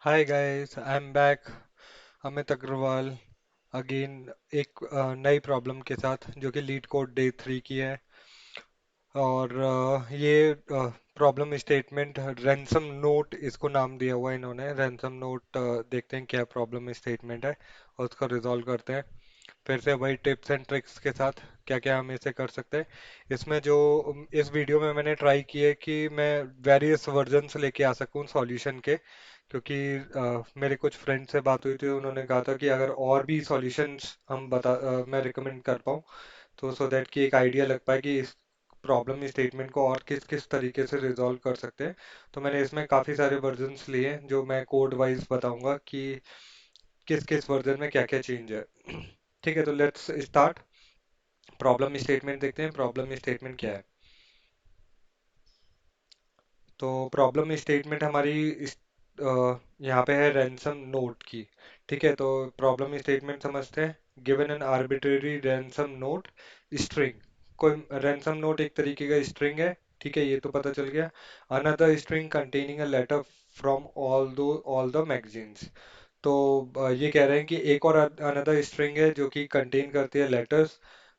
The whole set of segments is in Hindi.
Hi guys, I am back. Amit Agarwal again, एक नई प्रॉब्लम के साथ जो कि लीड कोड डे 3 की है। और ये प्रॉब्लम स्टेटमेंट रैंसम नोट इसको नाम दिया हुआ है इन्होंने। रैंसम नोट देखते हैं क्या प्रॉब्लम स्टेटमेंट है और उसको रिजॉल्व करते हैं। फिर से वही टिप्स एंड ट्रिक्स के साथ क्या क्या हम इसे कर सकते हैं। इसमें जो इस वीडियो में मैंने ट्राई की है कि मैं वेरियस वर्जन्स लेके आ सकूं सॉल्यूशन के, क्योंकि मेरे कुछ फ्रेंड से बात हुई थी, उन्होंने कहा था कि अगर और भी सॉल्यूशंस मैं रिकमेंड कर पाऊँ, तो सो दैट कि एक आइडिया लग पाए कि इस प्रॉब्लम स्टेटमेंट को और किस किस तरीके से रिजॉल्व कर सकते हैं। तो मैंने इसमें काफ़ी सारे वर्जन्स लिए हैं जो मैं कोड वाइज बताऊंगा कि किस किस वर्जन में क्या क्या चेंज है। ठीक है, तो लेट्स स्टार्ट। प्रॉब्लम स्टेटमेंट देखते हैं, प्रॉब्लम स्टेटमेंट क्या है। तो प्रॉब्लम स्टेटमेंट हमारी यहाँ पे है रैंसम नोट की। ठीक है, तो प्रॉब्लम स्टेटमेंट समझते हैं। Given an arbitrary ransom note string. कोई रैंसम नोट एक तरीके का स्ट्रिंग है। ठीक है, ये तो पता चल गया। Another string containing a letter from all the magazines. तो ये कह रहे हैं कि एक और अनदर स्ट्रिंग है जो कि कंटेन करती है लेटर्स,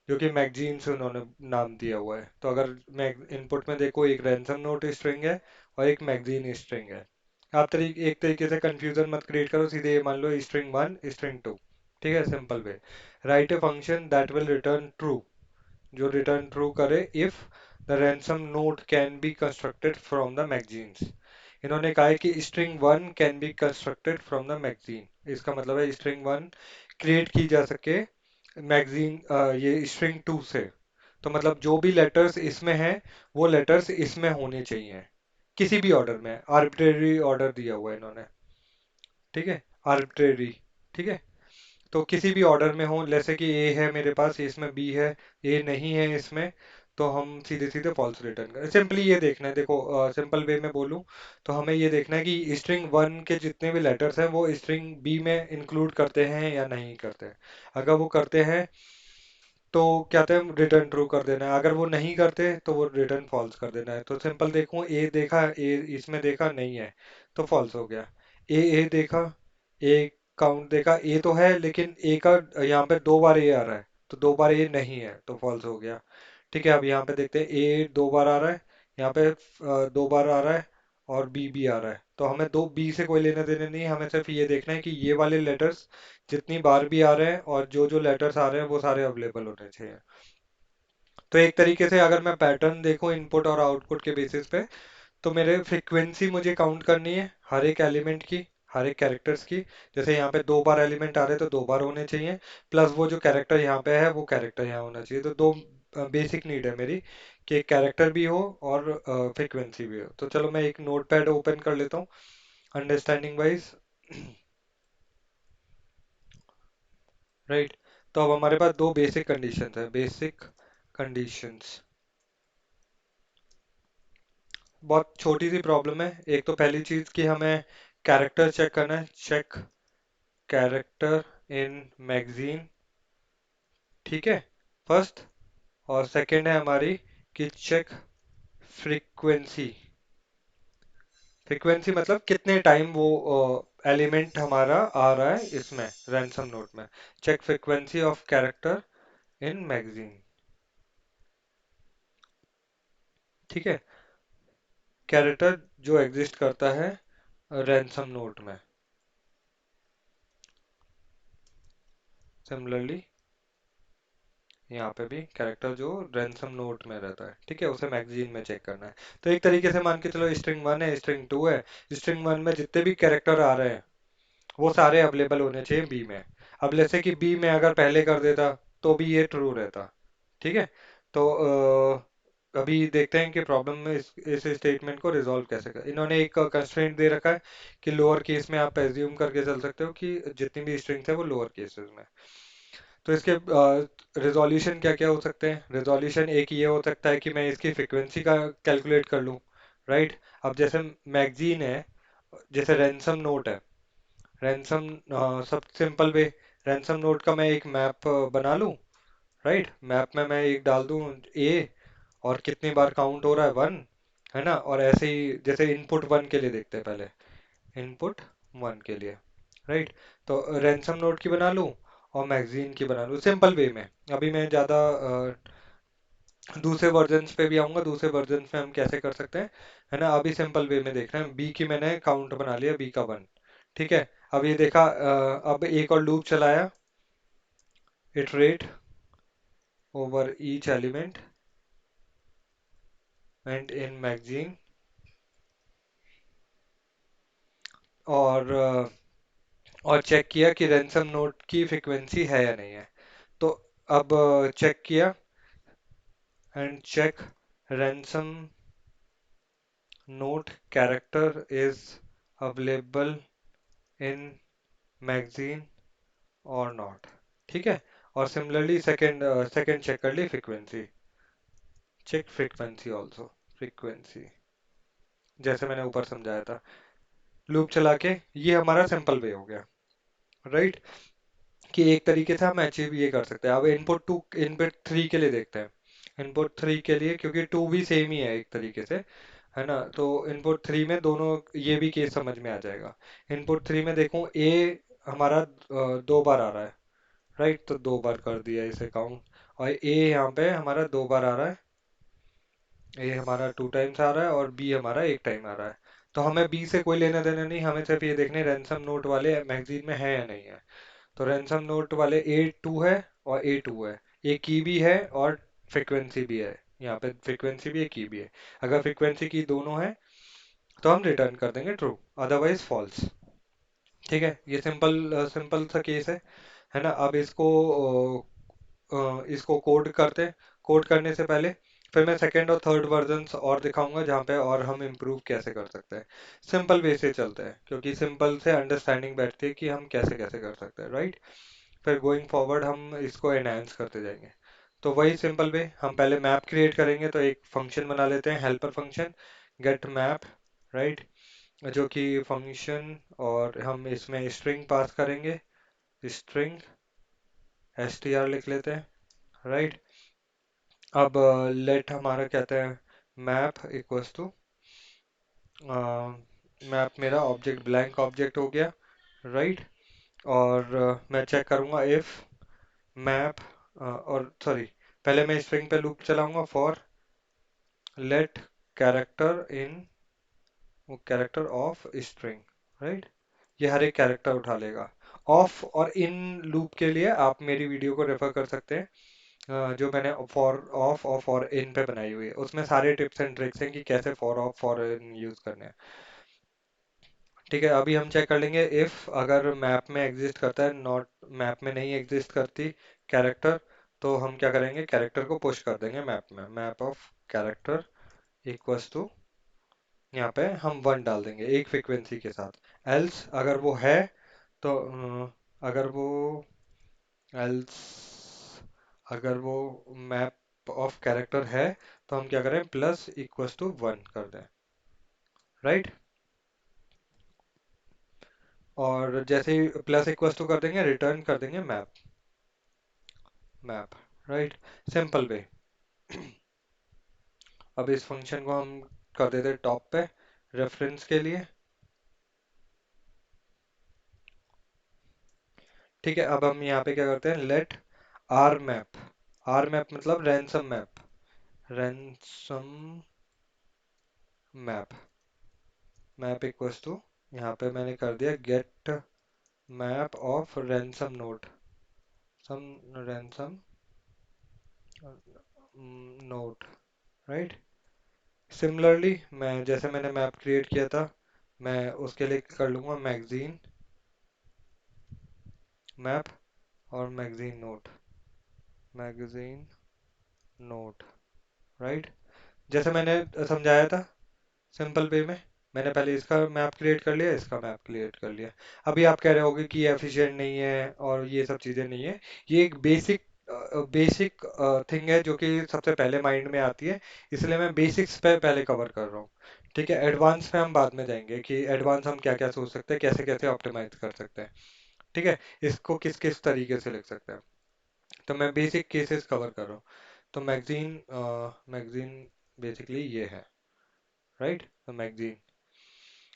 जो कि मैगजीन से उन्होंने नाम दिया हुआ है। तो अगर मैं इनपुट में देखो, एक रैंसम नोट स्ट्रिंग है और एक मैगजीन स्ट्रिंग है। आप एक तरीके से कंफ्यूजन मत क्रिएट करो, सीधे ये मान लो स्ट्रिंग वन स्ट्रिंग टू। ठीक है, simple way. Right a function that will return true, जो रिटर्न ट्रू करे if the ransom note can be constructed from the magazines. इन्होंने कहा है कि string one can be constructed from the magazine. इसका मतलब है स्ट्रिंग वन क्रिएट की जा सके मैगजीन, ये स्ट्रिंग टू से। तो मतलब जो भी लेटर्स इसमें हैं वो लेटर्स इसमें होने चाहिए, किसी भी ऑर्डर में। आर्बिट्रेरी ऑर्डर दिया हुआ है इन्होंने। ठीक है, आर्बिट्रेरी। ठीक है, तो किसी भी ऑर्डर में हो, जैसे कि ए है मेरे पास, इसमें बी है, ए नहीं है इसमें, तो हम सीधे सीधे फॉल्स रिटर्न करें। सिंपली ये देखना है, देखो सिंपल वे में बोलूं तो हमें ये देखना है कि स्ट्रिंग वन के जितने भी लेटर्स हैं वो स्ट्रिंग बी में इंक्लूड करते हैं या नहीं करते हैं। अगर वो करते हैं तो क्या कहते हैं, रिटर्न ट्रू कर देना है। अगर वो नहीं करते तो वो रिटर्न फॉल्स कर देना है। तो सिंपल देखूं, ए देखा, ए इसमें देखा नहीं है तो फॉल्स हो गया। ए देखा, ए काउंट देखा, ए तो है लेकिन ए का यहाँ पे दो बार ए आ रहा है, तो दो बार ए नहीं है तो फॉल्स हो गया। ठीक है, अब यहाँ पे देखते हैं, ए दो बार आ रहा है, यहाँ पे दो बार आ रहा है और बी भी आ रहा है। तो हमें दो बी से कोई लेना देना नहीं है, हमें सिर्फ ये देखना है कि ये वाले लेटर्स जितनी बार भी आ रहे हैं और जो जो लेटर्स आ रहे हैं वो सारे अवेलेबल होने चाहिए। तो एक तरीके से अगर मैं पैटर्न देखूं इनपुट और आउटपुट के बेसिस पे, तो मेरे फ्रीक्वेंसी मुझे काउंट करनी है हर एक एलिमेंट की, हर एक कैरेक्टर्स की। जैसे यहाँ पे दो बार एलिमेंट आ रहे हैं तो दो बार होने चाहिए, प्लस वो जो कैरेक्टर यहाँ पे है वो कैरेक्टर यहाँ होना चाहिए। तो दो बेसिक नीड है मेरी, कि एक कैरेक्टर भी हो और फ्रीक्वेंसी भी हो। तो चलो मैं एक नोट पैड ओपन कर लेता हूँ अंडरस्टैंडिंग वाइज। राइट, तो अब हमारे पास दो बेसिक कंडीशंस है, बेसिक कंडीशंस। बहुत छोटी सी प्रॉब्लम है। एक तो पहली चीज कि हमें कैरेक्टर चेक करना है, चेक कैरेक्टर इन मैगजीन। ठीक है, फर्स्ट। और सेकंड है हमारी कि चेक फ्रीक्वेंसी। फ्रीक्वेंसी मतलब कितने टाइम वो एलिमेंट हमारा आ रहा है इसमें रैंसम नोट में। Check frequency of character in magazine. ठीक है, कैरेक्टर जो एग्जिस्ट करता है रैंसम नोट में। सिमिलरली यहाँ पे भी कैरेक्टर जो रैंसम नोट में रहता है, ठीक है, उसे मैगजीन में चेक करना है। तो एक तरीके से मान के चलो, स्ट्रिंग वन है, स्ट्रिंग टू है। स्ट्रिंग वन में जितने भी कैरेक्टर आ रहे हैं वो सारे अवेलेबल होने चाहिए बी में। अब जैसे कि बी में अगर पहले कर देता तो भी ये ट्रू रहता। ठीक है, तो अभी देखते हैं कि प्रॉब्लम में इस स्टेटमेंट को रिजॉल्व कैसे कर। इन्होंने एक कंस्ट्रेंट दे रखा है कि लोअर केस में आप एज्यूम करके चल सकते हो कि जितनी भी स्ट्रिंग्स है वो लोअर केसेस में। तो इसके रिजोल्यूशन क्या क्या हो सकते हैं। रिजोल्यूशन एक ये हो सकता है कि मैं इसकी फ्रिक्वेंसी का कैलकुलेट कर लूँ। राइट, अब जैसे मैगजीन है, जैसे रैंसम नोट है, रैंसम सब सिंपल वे, रैंसम नोट का मैं एक मैप बना लूँ। राइट, मैप में मैं एक डाल दूँ ए, और कितनी बार काउंट हो रहा है वन, है ना। और ऐसे ही जैसे इनपुट वन के लिए देखते हैं पहले, इनपुट वन के लिए, राइट। तो रैंसम नोट की बना लूँ और मैगजीन की बना लूँ सिंपल वे में। अभी मैं ज़्यादा दूसरे वर्जन्स पे भी आऊँगा, दूसरे वर्जन्स में हम कैसे कर सकते हैं, है ना। अभी सिंपल वे में देख रहे हैं, बी की मैंने काउंट बना लिया, बी का वन, ठीक है। अब ये देखा, अब एक और लूप चलाया, iterate over each element and in magazine, और और चेक किया कि रैंसम नोट की फ्रीक्वेंसी है या नहीं है। तो अब चेक किया, and check ransom note character is available in magazine और नॉट, ठीक है। और सिमिलरली सेकंड सेकंड चेक कर ली frequency, check frequency also, frequency जैसे मैंने ऊपर समझाया था। लूप चला के ये हमारा सिंपल वे हो गया, राइट। कि एक तरीके से हम अचीव ये कर सकते हैं। अब इनपुट टू, इनपुट थ्री के लिए देखते हैं। इनपुट थ्री के लिए, क्योंकि टू भी सेम ही है एक तरीके से, है ना। तो इनपुट थ्री में दोनों, ये भी केस समझ में आ जाएगा। इनपुट थ्री में देखो, ए हमारा दो बार आ रहा है, राइट। तो दो बार कर दिया इसे काउंट, और ए यहाँ पे हमारा दो बार आ रहा है, ए हमारा टू टाइम्स आ रहा है, और बी हमारा एक टाइम आ रहा है। तो हमें बी से कोई लेना देना नहीं, हमें सिर्फ ये देखने रैंसम नोट वाले मैगजीन में है या नहीं है। तो रैंसम नोट वाले ए टू है और ए टू है, ए की भी है और फ्रिक्वेंसी भी है। यहाँ पे फ्रिक्वेंसी भी है, की भी है। अगर फ्रिक्वेंसी की दोनों है तो हम रिटर्न कर देंगे ट्रू, अदरवाइज फॉल्स, ठीक है। ये सिंपल सिंपल सा केस है ना। अब इसको कोड करते हैं। कोड करने से पहले फिर मैं सेकेंड और थर्ड वर्जन्स और दिखाऊंगा, जहाँ पे और हम इम्प्रूव कैसे कर सकते हैं। सिंपल वे से चलते हैं, क्योंकि सिंपल से अंडरस्टैंडिंग बैठती है कि हम कैसे कैसे कर सकते हैं, राइट। फिर गोइंग फॉरवर्ड हम इसको एनहांस करते जाएंगे। तो वही सिंपल वे, हम पहले मैप क्रिएट करेंगे, तो एक फंक्शन बना लेते हैं, helper function, get map, right. जो कि फंक्शन, और हम इसमें स्ट्रिंग पास करेंगे, स्ट्रिंग str लिख लेते हैं, राइट। अब लेट हमारा कहते हैं मैप इक्वल्स टू, मैप मेरा ऑब्जेक्ट ब्लैंक ऑब्जेक्ट हो गया, राइट। और मैं चेक करूंगा इफ मैप, और सॉरी, पहले मैं स्ट्रिंग पे लूप चलाऊंगा, फॉर लेट कैरेक्टर इन, वो कैरेक्टर ऑफ स्ट्रिंग, राइट। ये हर एक कैरेक्टर उठा लेगा। ऑफ और इन लूप के लिए आप मेरी वीडियो को रेफर कर सकते हैं, जो मैंने फॉर ऑफ और फॉर इन पे बनाई हुई है। उसमें सारे टिप्स एंड ट्रिक्स हैं कि कैसे for of for in use करने हैं, ठीक है। अभी हम चेक कर लेंगे इफ अगर मैप में एग्जिस्ट करता है, नॉट मैप में नहीं एग्जिस्ट करती कैरेक्टर, तो हम क्या करेंगे, कैरेक्टर को पुश कर देंगे मैप में, map of character equals to, यहाँ पे हम वन डाल देंगे एक फ्रीक्वेंसी के साथ। एल्स अगर वो है तो अगर वो एल्स अगर वो मैप ऑफ कैरेक्टर है, तो हम क्या करें, प्लस इक्वल्स टू वन कर दें, राइट। और जैसे ही प्लस इक्वल्स टू कर देंगे, रिटर्न कर देंगे map, map, right. Simple way. अब इस फंक्शन को हम कर देते हैं टॉप पे रेफरेंस के लिए, ठीक है। अब हम यहाँ पे क्या करते हैं, let R map, R map मतलब ransom map, ransom map, map equals to, यहाँ पे मैंने कर दिया get map of ransom node, some ransom node, right. Similarly मैं, जैसे मैंने मैप क्रिएट किया था, मैं उसके लिए कर लूँगा मैगजीन मैप और magazine note, magazine note, right. जैसे मैंने समझाया था सिंपल वे में, मैंने पहले इसका मैप क्रिएट कर लिया, इसका मैप क्रिएट कर लिया। अभी आप कह रहे होगे कि एफिशिएंट नहीं है और ये सब चीज़ें नहीं है। ये एक बेसिक बेसिक थिंग है जो कि सबसे पहले माइंड में आती है, इसलिए मैं बेसिक्स पे पहले कवर कर रहा हूँ, ठीक है। एडवांस पे हम बाद में जाएंगे कि एडवांस हम क्या क्या सोच सकते हैं, कैसे कैसे ऑप्टिमाइज कर सकते हैं, ठीक है। इसको किस किस तरीके से लिख सकते हैं, तो मैं बेसिक केसेस कवर कर रहा हूँ। तो मैगजीन, मैगजीन बेसिकली ये है, राइट। तो मैगजीन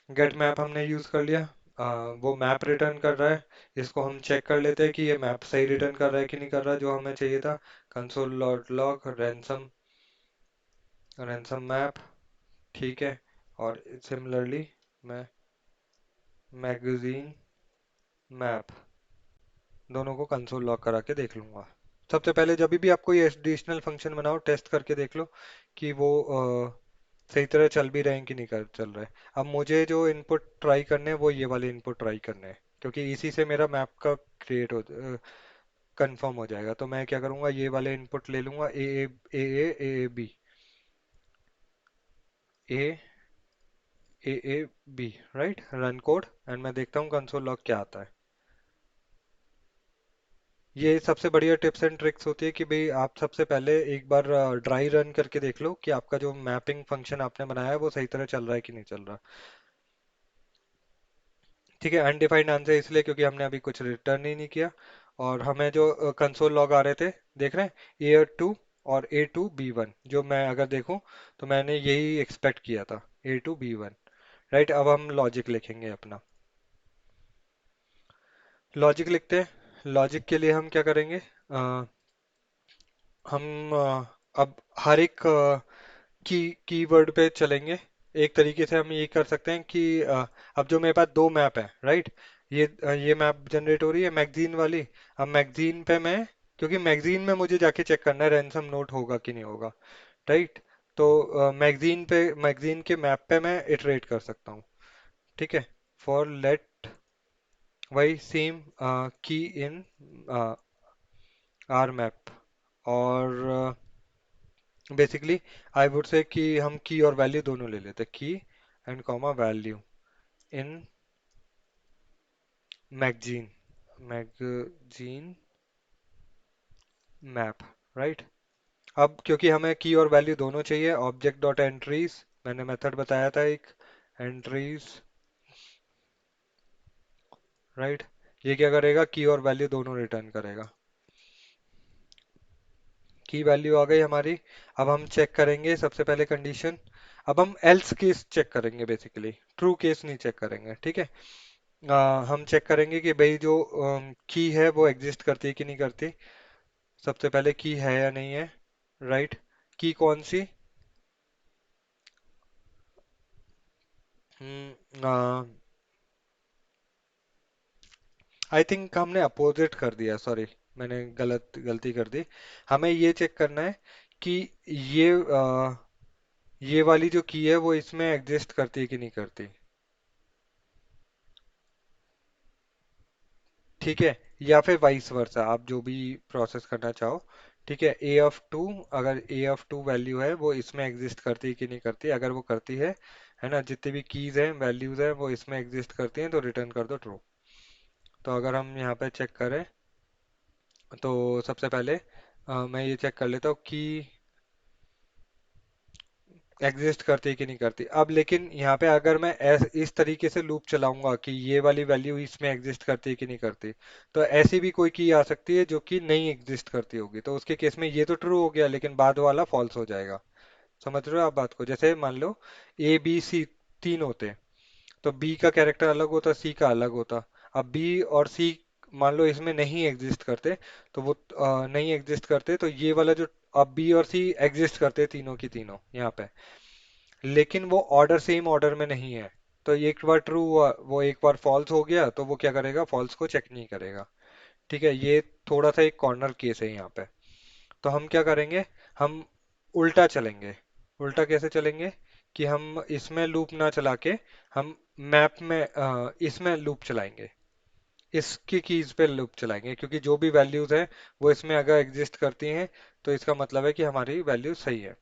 गेट मैप हमने यूज कर लिया, वो मैप रिटर्न कर रहा है। इसको हम चेक कर लेते हैं कि ये मैप सही रिटर्न कर रहा है कि नहीं कर रहा जो हमें चाहिए था। Console dot log ransom ransom map, ठीक है। और सिमिलरली मैं मैगजीन मैप दोनों को कंसोल लॉग करा के देख लूंगा। सबसे पहले जब भी आप कोई एडिशनल फंक्शन बनाओ टेस्ट करके देख लो कि वो सही तरह चल भी रहे हैं कि नहीं कर चल रहे हैं। अब मुझे जो इनपुट ट्राई करने हैं वो ये वाले इनपुट ट्राई करने हैं, क्योंकि इसी से मेरा मैप का क्रिएट हो कंफर्म हो जाएगा। तो मैं क्या करूँगा, ये वाले इनपुट ले लूँगा, A B A A B, right, run code, and मैं देखता हूँ कंसोल लॉग क्या आता है। ये सबसे बढ़िया टिप्स एंड ट्रिक्स होती है कि भाई आप सबसे पहले एक बार ड्राई रन करके देख लो कि आपका जो मैपिंग फंक्शन आपने बनाया है वो सही तरह चल रहा है कि नहीं चल रहा। ठीक है, अनडिफाइंड आंसर इसलिए क्योंकि हमने अभी कुछ रिटर्न ही नहीं किया। और हमें जो कंसोल लॉग आ रहे थे, देख रहे हैं, A2 और A2B1, जो मैं अगर देखूं तो मैंने यही एक्सपेक्ट किया था, A2B1। राइट, अब हम लॉजिक लिखेंगे अपना। लॉजिक लिखते हैं। लॉजिक के लिए हम क्या करेंगे, हम अब हर एक कीवर्ड पे चलेंगे। एक तरीके से हम ये कर सकते हैं कि अब जो मेरे पास दो मैप है, राइट, ये मैप जनरेट हो रही है मैगजीन वाली। अब मैगजीन पे मैं, क्योंकि मैगजीन में मुझे जाके चेक करना है रैंसम नोट होगा कि नहीं होगा, राइट। तो मैगजीन के मैप पे मैं इटरेट कर सकता हूँ। ठीक है, फॉर लेट वाई सेम की इन आर मैप। और बेसिकली आई वुड से कि हम की और वैल्यू दोनों ले लेते, की and comma value in magazine magazine map, right. अब क्योंकि हमें की और वैल्यू दोनों चाहिए, ऑब्जेक्ट डॉट एंट्रीज, मैंने मेथड बताया था एक, एंट्रीज, राइट। ये क्या करेगा, की और वैल्यू दोनों रिटर्न करेगा। की वैल्यू आ गई हमारी। अब हम चेक करेंगे सबसे पहले कंडीशन। अब हम एल्स केस चेक करेंगे, बेसिकली ट्रू केस नहीं चेक करेंगे, ठीक है। हम चेक करेंगे कि भाई जो की है वो एग्जिस्ट करती है कि नहीं करती। सबसे पहले की है या नहीं है, राइट। की कौन सी, आई थिंक हमने अपोजिट कर दिया, सॉरी, मैंने गलती कर दी। हमें ये चेक करना है कि ये ये वाली जो की है वो इसमें एग्जिस्ट करती है कि नहीं करती। ठीक है, या फिर वाइस वर्सा, आप जो भी प्रोसेस करना चाहो। ठीक है, A of 2, अगर A of 2 वैल्यू है वो इसमें एग्जिस्ट करती है कि नहीं करती। अगर वो करती है ना, जितनी भी कीज हैं वैल्यूज हैं वो इसमें एग्जिस्ट करती हैं तो रिटर्न कर दो ट्रू। तो अगर हम यहाँ पे चेक करें तो सबसे पहले मैं ये चेक कर लेता हूँ कि एग्जिस्ट करती है कि नहीं करती। अब लेकिन यहाँ पे अगर मैं इस तरीके से लूप चलाऊंगा कि ये वाली वैल्यू इसमें एग्जिस्ट करती है कि नहीं करती, तो ऐसी भी कोई की आ सकती है जो कि नहीं एग्जिस्ट करती होगी। तो उसके केस में ये तो ट्रू हो गया लेकिन बाद वाला फॉल्स हो जाएगा। समझ रहे हो आप बात को? जैसे मान लो A B C तीन होते, तो बी का कैरेक्टर अलग होता, सी का अलग होता। अब बी और सी मान लो इसमें नहीं एग्जिस्ट करते, तो वो नहीं एग्जिस्ट करते, तो ये वाला जो, अब बी और सी एग्जिस्ट करते तीनों की तीनों यहाँ पे, लेकिन वो ऑर्डर सेम ऑर्डर में नहीं है। तो एक बार ट्रू हुआ, वो एक बार फॉल्स हो गया, तो वो क्या करेगा, फॉल्स को चेक नहीं करेगा। ठीक है, ये थोड़ा सा एक कॉर्नर केस है यहाँ पे। तो हम क्या करेंगे, हम उल्टा चलेंगे। उल्टा कैसे चलेंगे कि हम इसमें लूप ना चला के हम मैप में इसमें लूप चलाएंगे, इसकी कीज पे लूप चलाएंगे, क्योंकि जो भी वैल्यूज हैं वो इसमें अगर एग्जिस्ट करती हैं तो इसका मतलब है कि हमारी वैल्यू सही है,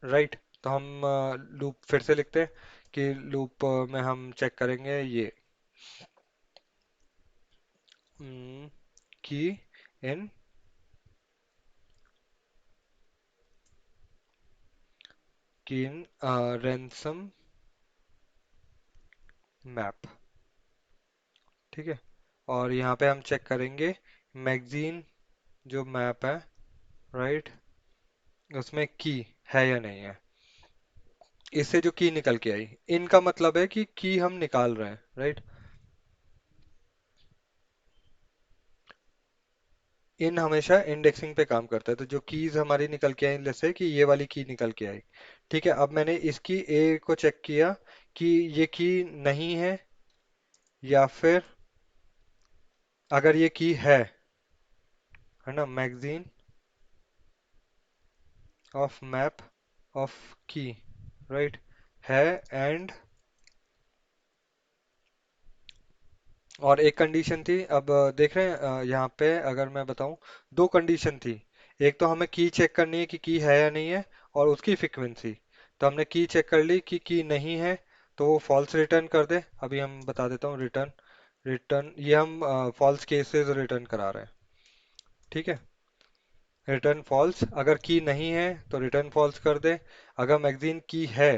राइट। तो हम लूप फिर से लिखते हैं कि लूप में हम चेक करेंगे ये की इन की इन रैंसम मैप, ठीक है। और यहाँ पे हम चेक करेंगे मैगजीन जो मैप है, राइट, उसमें की है या नहीं है। इससे जो की निकल के आई, इन का मतलब है कि की हम निकाल रहे हैं, राइट। इन हमेशा इंडेक्सिंग पे काम करता है, तो जो कीज हमारी निकल के आई, जैसे कि ये वाली की निकल के आई। ठीक है, अब मैंने इसकी ए को चेक किया कि ये की नहीं है, या फिर अगर ये की है ना, मैगजीन ऑफ मैप ऑफ की, राइट, है, एंड और एक कंडीशन थी। अब देख रहे हैं, यहाँ पे अगर मैं बताऊं, दो कंडीशन थी। एक तो हमें की चेक करनी है कि की है या नहीं है, और उसकी फ्रीक्वेंसी। तो हमने की चेक कर ली कि की नहीं है, तो वो फॉल्स रिटर्न कर दे। अभी हम बता देता हूँ, रिटर्न, रिटर्न ये हम फॉल्स केसेस रिटर्न करा रहे हैं। ठीक है, रिटर्न फॉल्स। अगर की नहीं है तो रिटर्न फॉल्स कर दे। अगर मैगजीन की है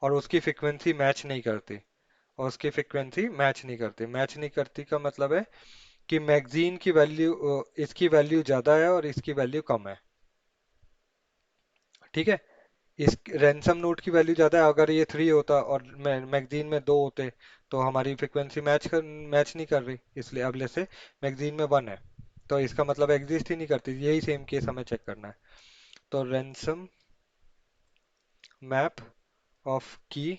और उसकी फ्रीक्वेंसी मैच नहीं करती, और उसकी फ्रीक्वेंसी मैच नहीं करती, मैच नहीं करती का मतलब है कि मैगजीन की वैल्यू, इसकी वैल्यू ज़्यादा है और इसकी वैल्यू कम है। ठीक है, इस रैंसम नोट की वैल्यू ज़्यादा है, अगर ये 3 होता और मैगजीन में 2 होते, तो हमारी फ्रिक्वेंसी मैच नहीं कर रही, इसलिए अब जैसे मैगजीन में 1 है, तो इसका मतलब एग्जिस्ट ही नहीं करती। यही सेम केस हमें चेक करना है। तो रैंसम मैप ऑफ की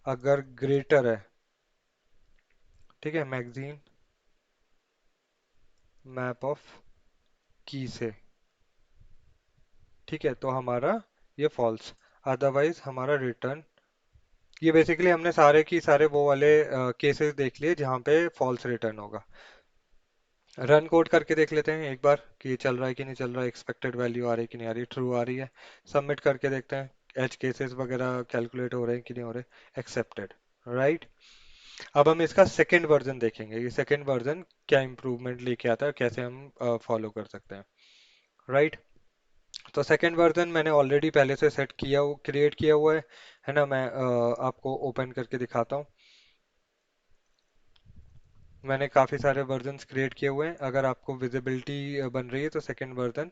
अगर ग्रेटर है, ठीक है, मैगजीन मैप ऑफ की से, ठीक है, तो हमारा ये फॉल्स, अदरवाइज हमारा रिटर्न। ये बेसिकली हमने सारे की सारे वो वाले केसेस देख लिए जहाँ पे फॉल्स रिटर्न होगा। रन कोड करके देख लेते हैं एक बार कि ये चल रहा है कि नहीं चल रहा है, एक्सपेक्टेड वैल्यू आ रही है कि नहीं आ रही, ट्रू आ रही है। सबमिट करके देखते हैं एज केसेस वगैरह कैलकुलेट हो रहे हैं कि नहीं हो रहे, एक्सेप्टेड, राइट। अब हम इसका सेकेंड वर्जन देखेंगे, ये सेकेंड वर्जन क्या इंप्रूवमेंट लेके आता है, कैसे हम फॉलो कर सकते हैं, राइट। तो सेकेंड वर्जन मैंने ऑलरेडी पहले से सेट किया, क्रिएट किया हुआ है ना। मैं आपको ओपन करके दिखाता हूँ। मैंने काफ़ी सारे वर्जन्स क्रिएट किए हुए हैं, अगर आपको विजिबिलिटी बन रही है तो सेकेंड वर्जन,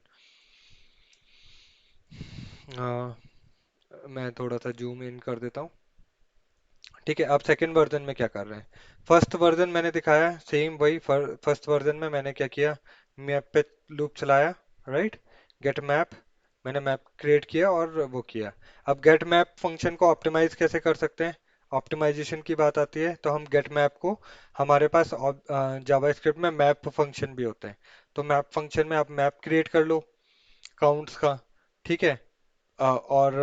मैं थोड़ा सा जूम इन कर देता हूँ। ठीक है, अब सेकंड वर्जन में क्या कर रहे हैं, फर्स्ट वर्जन मैंने दिखाया सेम वही। फर्स्ट वर्जन में मैंने क्या किया, मैप पे लूप चलाया, राइट, गेट मैप, मैंने मैप क्रिएट किया और वो किया। अब गेट मैप फंक्शन को ऑप्टिमाइज कैसे कर सकते हैं, ऑप्टिमाइजेशन की बात आती है तो हम गेट मैप को, हमारे पास जावास्क्रिप्ट में मैप फंक्शन भी होते हैं, तो मैप फंक्शन में आप मैप क्रिएट कर लो काउंट्स का। ठीक है, और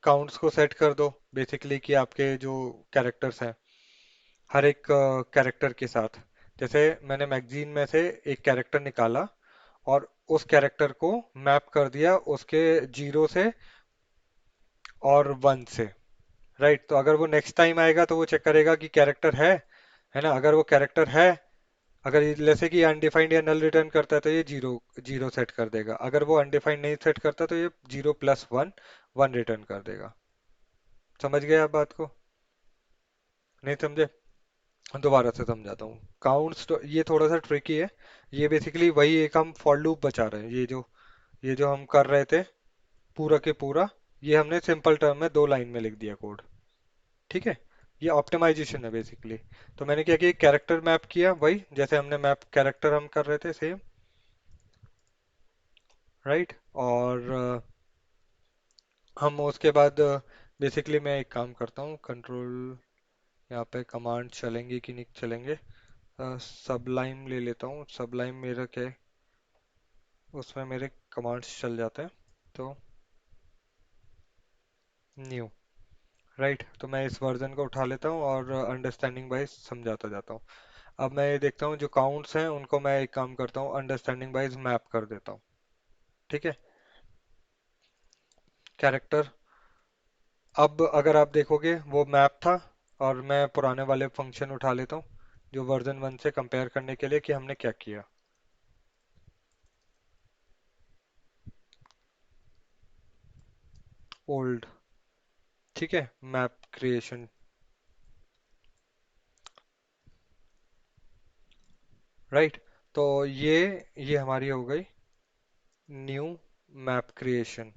काउंट्स को सेट कर दो बेसिकली कि आपके जो कैरेक्टर्स हैं, हर एक कैरेक्टर के साथ। जैसे मैंने मैगजीन में से एक कैरेक्टर निकाला और उस कैरेक्टर को मैप कर दिया उसके 0 से और 1 से, राइट। तो अगर वो नेक्स्ट टाइम आएगा तो वो चेक करेगा कि कैरेक्टर है ना। अगर वो कैरेक्टर है, अगर जैसे कि अनडिफाइंड या नल रिटर्न करता है तो ये जीरो जीरो सेट कर देगा, अगर वो अनडिफाइंड नहीं सेट करता तो ये 0 + 1 1 रिटर्न कर देगा। समझ गए आप बात को, नहीं समझे? दोबारा से समझाता हूँ। काउंट्स तो ये थोड़ा सा ट्रिकी है। ये बेसिकली वही एक हम फॉर लूप बचा रहे हैं, ये जो हम कर रहे थे पूरा के पूरा, ये हमने सिंपल टर्म में 2 लाइन में लिख दिया कोड। ठीक है, ये ऑप्टिमाइजेशन है बेसिकली। तो मैंने क्या किया, कैरेक्टर मैप किया, वही जैसे हमने मैप कैरेक्टर हम कर रहे थे सेम, राइट। और हम उसके बाद बेसिकली मैं एक काम करता हूँ, कंट्रोल, यहाँ पे कमांड चलेंगे कि नहीं चलेंगे, सबलाइम ले लेता हूँ। सबलाइम मेरा क्या है, उसमें मेरे कमांड्स चल जाते हैं। तो न्यू, राइट, तो मैं इस वर्जन को उठा लेता हूँ और अंडरस्टैंडिंग वाइज समझाता जाता हूँ। अब मैं ये देखता हूँ जो काउंट्स हैं उनको मैं एक काम करता हूँ, अंडरस्टैंडिंग वाइज मैप कर देता हूँ। ठीक है, कैरेक्टर, अब अगर आप देखोगे वो मैप था, और मैं पुराने वाले फंक्शन उठा लेता हूँ जो वर्जन 1 से कंपेयर करने के लिए कि हमने क्या किया। ओल्ड, ठीक है, मैप क्रिएशन, राइट। तो ये हमारी हो गई न्यू मैप क्रिएशन।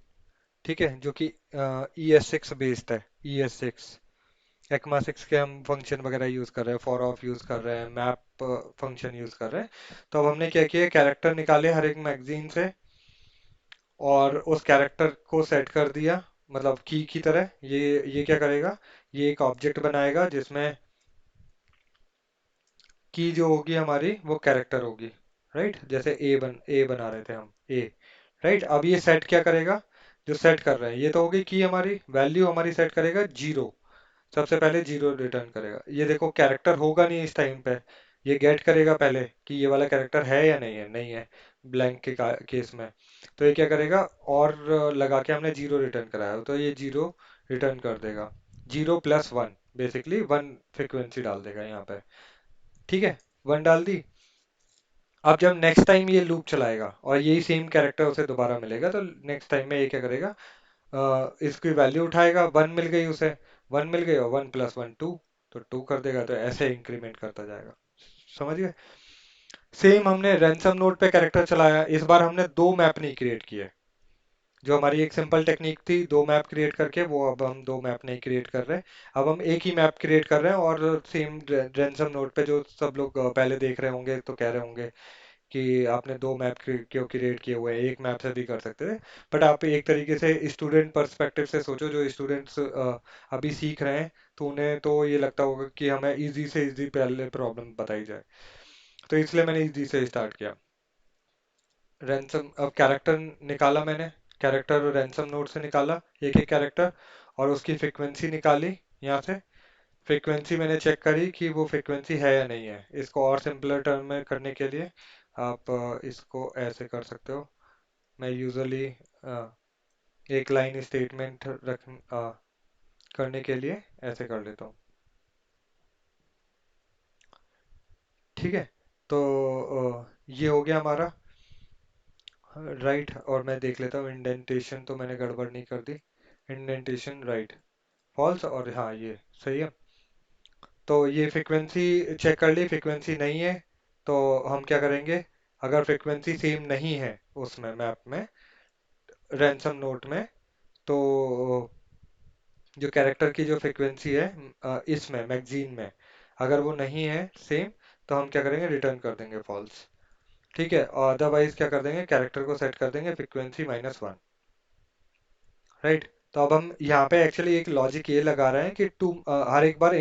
ठीक है, जो कि ES6 बेस्ड है। ES6 ECMA 6 के हम फंक्शन वगैरह यूज कर रहे हैं, फॉर ऑफ यूज कर रहे हैं, मैप फंक्शन यूज कर रहे हैं। तो अब हमने क्या किया, कैरेक्टर निकाले हर एक मैगजीन से, और उस कैरेक्टर को सेट कर दिया, मतलब की तरह। ये क्या करेगा, ये एक ऑब्जेक्ट बनाएगा जिसमें की जो होगी हमारी वो कैरेक्टर होगी। राइट, जैसे ए बना रहे थे हम, ए। राइट, अब ये सेट क्या करेगा, जो सेट कर रहे हैं, ये तो होगी की, हमारी वैल्यू हमारी सेट करेगा जीरो। सबसे पहले जीरो रिटर्न करेगा। ये देखो कैरेक्टर होगा नहीं इस टाइम पे, ये गेट करेगा पहले कि ये वाला कैरेक्टर है या नहीं है, नहीं है ब्लैंक के केस में। तो ये क्या करेगा, और लगा के हमने जीरो रिटर्न कराया, तो ये जीरो रिटर्न कर देगा। Zero plus one, basically one frequency डाल देगा यहाँ पे। ठीक है, वन डाल दी। अब जब नेक्स्ट टाइम ये लूप चलाएगा और यही सेम कैरेक्टर उसे दोबारा मिलेगा, तो नेक्स्ट टाइम में ये क्या करेगा, इसकी वैल्यू उठाएगा, वन मिल गई उसे, वन मिल गई, और वन प्लस वन टू, तो टू कर देगा, तो ऐसे इंक्रीमेंट करता जाएगा। समझ गए। सेम हमने रैंसम नोड पे कैरेक्टर चलाया, इस बार हमने दो मैप नहीं क्रिएट किए। जो हमारी एक सिंपल टेक्निक थी दो मैप क्रिएट करके, वो अब हम दो मैप नहीं क्रिएट कर रहे। अब हम एक ही मैप क्रिएट कर रहे हैं, और सेम रैंसम नोड पे जो सब लोग पहले देख रहे होंगे तो कह रहे होंगे कि आपने दो मैप क्यों क्रिएट किए हुए हैं, एक मैप से भी कर सकते थे। बट आप एक तरीके से स्टूडेंट पर्सपेक्टिव से सोचो, जो स्टूडेंट्स अभी सीख रहे हैं, तो उन्हें तो ये लगता होगा कि हमें इजी से इजी पहले प्रॉब्लम बताई जाए, तो इसलिए मैंने इजी से स्टार्ट किया। रैंसम, अब कैरेक्टर निकाला मैंने, कैरेक्टर रैंसम नोड से निकाला एक एक कैरेक्टर, और उसकी फ्रिक्वेंसी निकाली यहाँ से। फ्रीक्वेंसी मैंने चेक करी कि वो फ्रीक्वेंसी है या नहीं है। इसको और सिंपलर टर्म में करने के लिए आप इसको ऐसे कर सकते हो। मैं यूजुअली एक लाइन स्टेटमेंट करने के लिए ऐसे कर लेता हूँ। ठीक है, तो ये हो गया हमारा। राइट, और मैं देख लेता हूँ इंडेंटेशन तो मैंने गड़बड़ नहीं कर दी। इंडेंटेशन राइट, फॉल्स, और हाँ ये सही है। तो ये फ्रिक्वेंसी चेक कर ली, फ्रिक्वेंसी नहीं है, तो हम क्या करेंगे, अगर फ्रिक्वेंसी सेम नहीं है उसमें मैप में, रैंसम नोट में, तो जो कैरेक्टर की जो फ्रिक्वेंसी है इसमें मैगजीन में, अगर वो नहीं है सेम, तो हम क्या करेंगे, रिटर्न कर देंगे फॉल्स। ठीक है, और अदरवाइज क्या कर देंगे, कैरेक्टर को सेट कर देंगे फ्रिक्वेंसी -1। राइट, तो अब हम यहाँ पे एक्चुअली एक लॉजिक ये लगा रहे हैं कि टू हर एक बार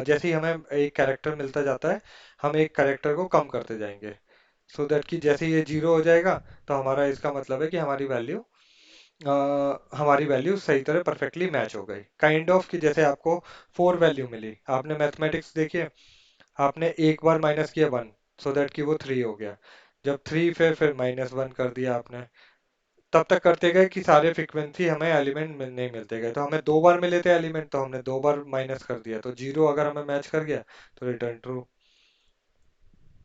जैसे ही हमें एक कैरेक्टर मिलता जाता है, हम एक कैरेक्टर को कम करते जाएंगे, सो दैट कि जैसे ये जीरो हो जाएगा, तो हमारा इसका मतलब है कि हमारी वैल्यू सही तरह परफेक्टली मैच हो गई। काइंड ऑफ कि जैसे आपको फोर वैल्यू मिली, आपने मैथमेटिक्स देखिए, आपने एक बार माइनस किया वन, सो दैट कि वो थ्री हो गया। जब थ्री, फिर -1 कर दिया आपने, तब तक करते गए कि सारे फ्रीक्वेंसी हमें एलिमेंट नहीं मिलते गए, तो हमें दो बार मिले थे एलिमेंट, तो हमने दो बार माइनस कर दिया, तो जीरो अगर हमें मैच कर गया तो रिटर्न ट्रू।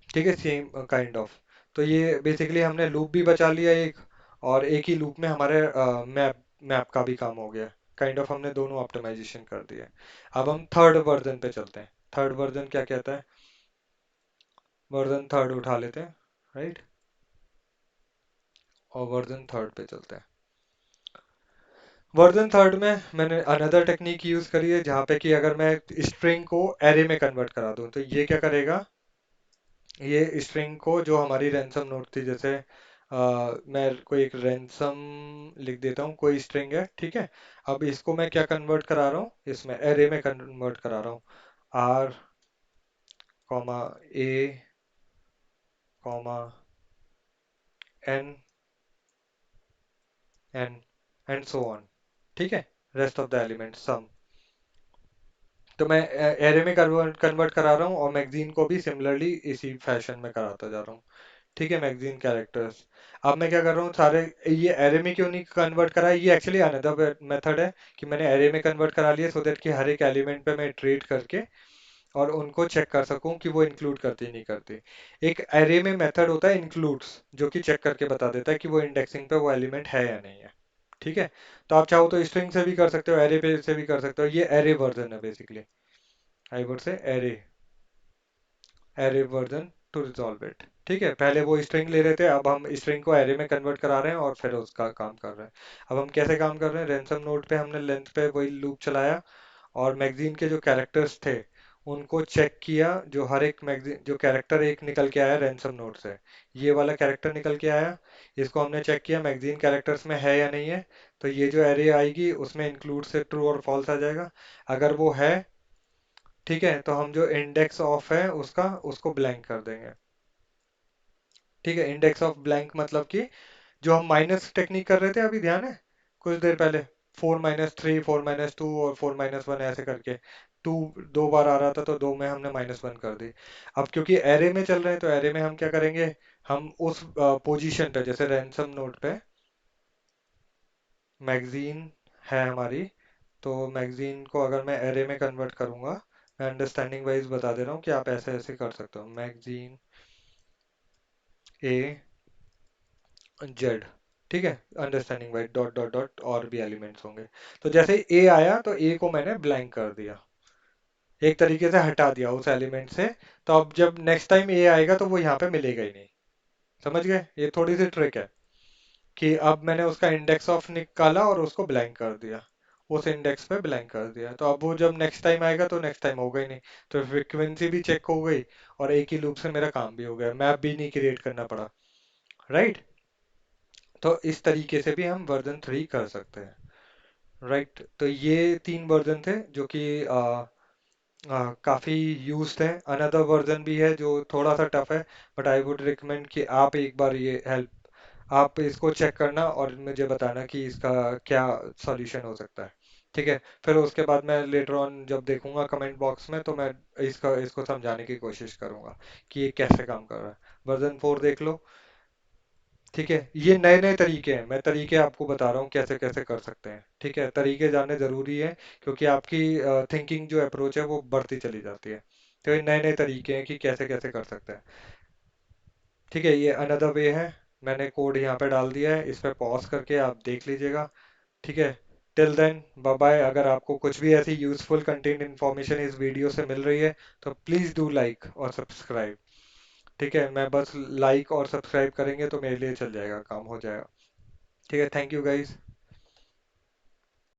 ठीक है, सेम काइंड ऑफ। तो ये बेसिकली हमने लूप भी बचा लिया एक, और एक ही लूप में हमारे मैप मैप का भी काम हो गया। काइंड ऑफ हमने दोनों ऑप्टिमाइजेशन कर दिए। अब हम थर्ड वर्जन पे चलते हैं। थर्ड वर्जन क्या कहता है, वर्जन थर्ड उठा लेते हैं। राइट, और वर्जन थर्ड पे चलते हैं। वर्जन थर्ड में मैंने अनदर टेक्निक यूज करी है, जहाँ पे कि अगर मैं स्ट्रिंग को एरे में कन्वर्ट करा दूं, तो ये क्या करेगा, ये स्ट्रिंग को जो हमारी रैंसम नोट थी, जैसे मैं कोई एक रैंसम लिख देता हूँ, कोई स्ट्रिंग है, ठीक है। अब इसको मैं क्या कन्वर्ट करा रहा हूँ, इसमें एरे में कन्वर्ट करा रहा हूँ। R comma A comma N N and so on. ठीक है, rest of the element sum. तो मैं एरे में कन्वर्ट कन्वर्ट करा रहा हूँ, और मैगजीन को भी सिमिलरली इसी फैशन में कराता जा रहा हूँ। ठीक है, मैगजीन कैरेक्टर्स। अब मैं क्या कर रहा हूँ, सारे, ये एरे में क्यों नहीं कन्वर्ट करा, ये एक्चुअली अनदर मेथड है कि मैंने एरे में कन्वर्ट करा लिया, सो दैट कि हर एक एलिमेंट पे मैं ट्रेड करके और उनको चेक कर सकूं कि वो इंक्लूड करती नहीं करती। एक एरे में मेथड होता है इंक्लूड्स, जो कि चेक करके बता देता है कि वो इंडेक्सिंग पे वो एलिमेंट है या नहीं है। ठीक है, तो आप चाहो तो स्ट्रिंग से भी कर सकते हो, एरे पे से भी कर सकते हो, ये एरे वर्जन है basically. I would say array, array version two resolve it. ठीक है, पहले वो स्ट्रिंग ले रहे थे, अब हम स्ट्रिंग को एरे में कन्वर्ट करा रहे हैं और फिर उसका काम कर रहे हैं। अब हम कैसे काम कर रहे हैं, रैंसम नोड पे हमने लेंथ पे वही लूप चलाया और मैगजीन के जो कैरेक्टर्स थे उनको चेक किया, जो हर एक मैगजीन जो कैरेक्टर एक निकल के आया रैंसम नोड से, ये वाला कैरेक्टर निकल के आया, इसको हमने चेक किया मैगजीन कैरेक्टर्स में है या नहीं है। तो ये जो एरे आएगी उसमें इंक्लूड से ट्रू और फॉल्स आ जाएगा। अगर वो है, ठीक है, तो हम जो इंडेक्स ऑफ है उसका उसको ब्लैंक कर देंगे। ठीक है, इंडेक्स ऑफ ब्लैंक मतलब कि जो हम माइनस टेक्निक कर रहे थे अभी, ध्यान है कुछ देर पहले, 4-3, 4-2 और 4-1 ऐसे करके, टू दो बार आ रहा था तो दो में हमने -1 कर दी। अब क्योंकि एरे में चल रहे हैं तो एरे में हम क्या करेंगे, हम उस पोजीशन पे, जैसे रैंसम नोड पे मैगजीन है हमारी, तो मैगजीन को अगर मैं एरे में कन्वर्ट करूंगा, मैं अंडरस्टैंडिंग वाइज बता दे रहा हूँ कि आप ऐसे ऐसे कर सकते हो, मैगजीन ए जेड, ठीक है, understanding wise dot dot dot और भी एलिमेंट्स होंगे। तो जैसे ए आया तो ए को मैंने ब्लैंक कर दिया, एक तरीके से हटा दिया उस एलिमेंट से। तो अब जब नेक्स्ट टाइम ए आएगा तो वो यहाँ पे मिलेगा ही नहीं। समझ गए, ये थोड़ी सी ट्रिक है कि अब मैंने उसका इंडेक्स ऑफ निकाला और उसको ब्लैंक कर दिया, उस इंडेक्स पे ब्लैंक कर दिया, तो अब वो जब नेक्स्ट टाइम आएगा तो नेक्स्ट टाइम होगा ही नहीं। तो फ्रीक्वेंसी भी चेक हो गई और एक ही लूप से मेरा काम भी हो गया, मैप भी नहीं क्रिएट करना पड़ा। राइट, तो इस तरीके से भी हम वर्जन 3 कर सकते हैं। राइट, तो ये 3 वर्जन थे जो कि काफ़ी यूज्ड है। अनदर वर्जन भी है जो थोड़ा सा टफ है, बट आई वुड रिकमेंड कि आप एक बार ये हेल्प, आप इसको चेक करना और मुझे बताना कि इसका क्या सॉल्यूशन हो सकता है। ठीक है, फिर उसके बाद मैं लेटर ऑन जब देखूंगा कमेंट बॉक्स में तो मैं इसका इसको समझाने की कोशिश करूंगा कि ये कैसे काम कर रहा है। वर्जन 4 देख लो। ठीक है, ये नए नए तरीके हैं, मैं तरीके आपको बता रहा हूँ कैसे कैसे कर सकते हैं। ठीक है, तरीके जानने जरूरी है क्योंकि आपकी थिंकिंग जो अप्रोच है वो बढ़ती चली जाती है। तो ये नए नए तरीके हैं कि कैसे कैसे कर सकते हैं। ठीक है, ये अनदर वे है, मैंने कोड यहाँ पे डाल दिया है, इस पे पॉज करके आप देख लीजिएगा। ठीक है, टिल देन बाय बाय। अगर आपको कुछ भी ऐसी यूजफुल कंटेंट इन्फॉर्मेशन इस वीडियो से मिल रही है तो प्लीज़ डू लाइक और सब्सक्राइब। ठीक है, मैं बस लाइक और सब्सक्राइब करेंगे तो मेरे लिए चल जाएगा, काम हो जाएगा। ठीक है, थैंक यू गाइज।